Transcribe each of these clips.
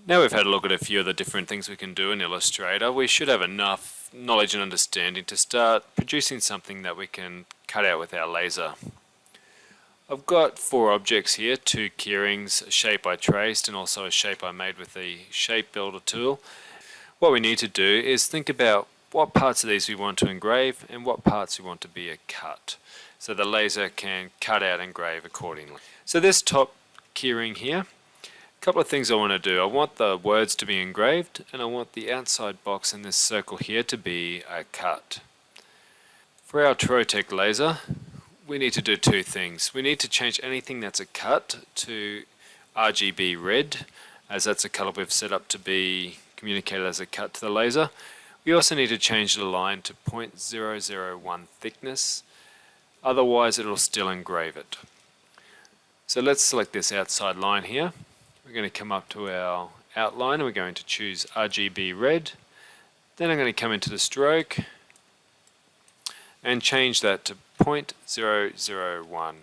Now we've had a look at a few of the different things we can do in Illustrator, we should have enough knowledge and understanding to start producing something that we can cut out with our laser. I've got 4 objects here, 2 keyrings, a shape I traced and also a shape I made with the shape builder tool. What we need to do is think about what parts of these we want to engrave and what parts we want to be a cut, so the laser can cut out and engrave accordingly. So this top keyring here, a couple of things I want to do. I want the words to be engraved and I want the outside box in this circle here to be a cut. For our Trotec laser, we need to do 2 things. We need to change anything that's a cut to RGB red, as that's a color we've set up to be communicated as a cut to the laser. We also need to change the line to 0.001 thickness, otherwise it'll still engrave it. So let's select this outside line here. We're going to come up to our outline and we're going to choose RGB red. Then I'm going to come into the stroke and change that to 0.001.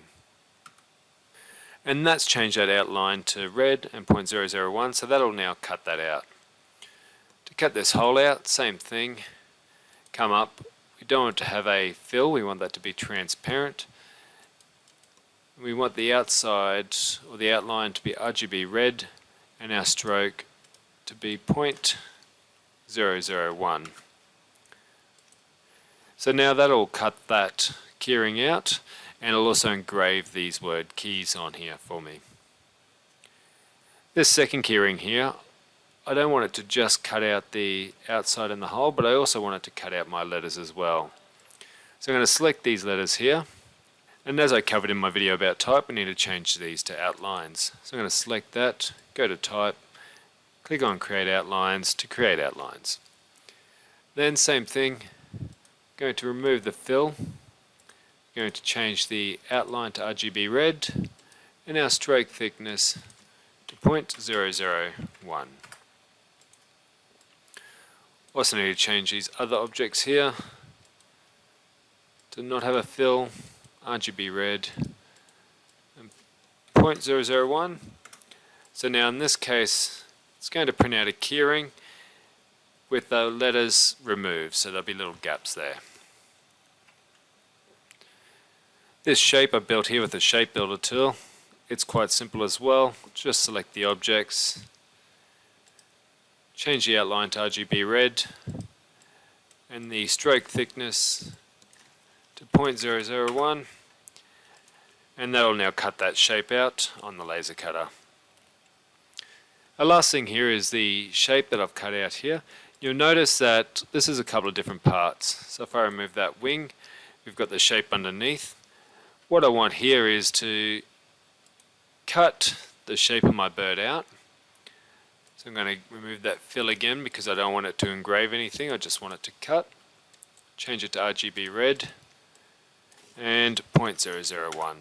And that's changed that outline to red and 0.001, so that'll now cut that out. To cut this hole out, same thing. Come up. We don't want to have a fill, we want that to be transparent. We want the outside or the outline to be RGB red and our stroke to be 0.001. So now that'll cut that keyring out and it'll also engrave these word keys on here for me. This second keyring here, I don't want it to just cut out the outside and the hole, but I also want it to cut out my letters as well. So I'm going to select these letters here. And as I covered in my video about type, we need to change these to outlines. So I'm going to select that, go to type, click on create outlines to create outlines. Then same thing, going to remove the fill, going to change the outline to RGB red and our stroke thickness to 0.001. Also need to change these other objects here to not have a fill, RGB red and 0.001. So now in this case it's going to print out a keyring with the letters removed, so there'll be little gaps there. This shape I built here with the shape builder tool, it's quite simple as well. Just select the objects, change the outline to RGB red and the stroke thickness to 0.001, and that'll now cut that shape out on the laser cutter. The last thing here is the shape that I've cut out here. You'll notice that this is a couple of different parts. So if I remove that wing, we've got the shape underneath. What I want here is to cut the shape of my bird out. So I'm going to remove that fill again because I don't want it to engrave anything, I just want it to cut. Change it to RGB red and 0.001.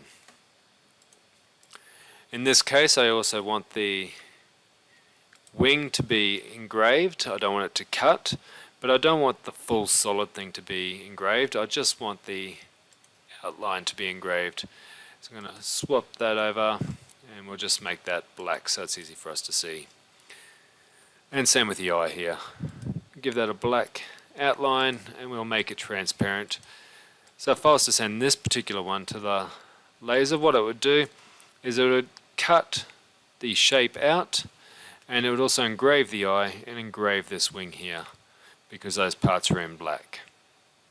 In this case I also want the wing to be engraved. I don't want it to cut, but I don't want the full solid thing to be engraved. I just want the outline to be engraved. So I'm going to swap that over and we'll just make that black so it's easy for us to see. And same with the eye here. Give that a black outline and we'll make it transparent. So if I was to send this particular one to the laser, what it would do is it would cut the shape out and it would also engrave the eye and engrave this wing here because those parts are in black.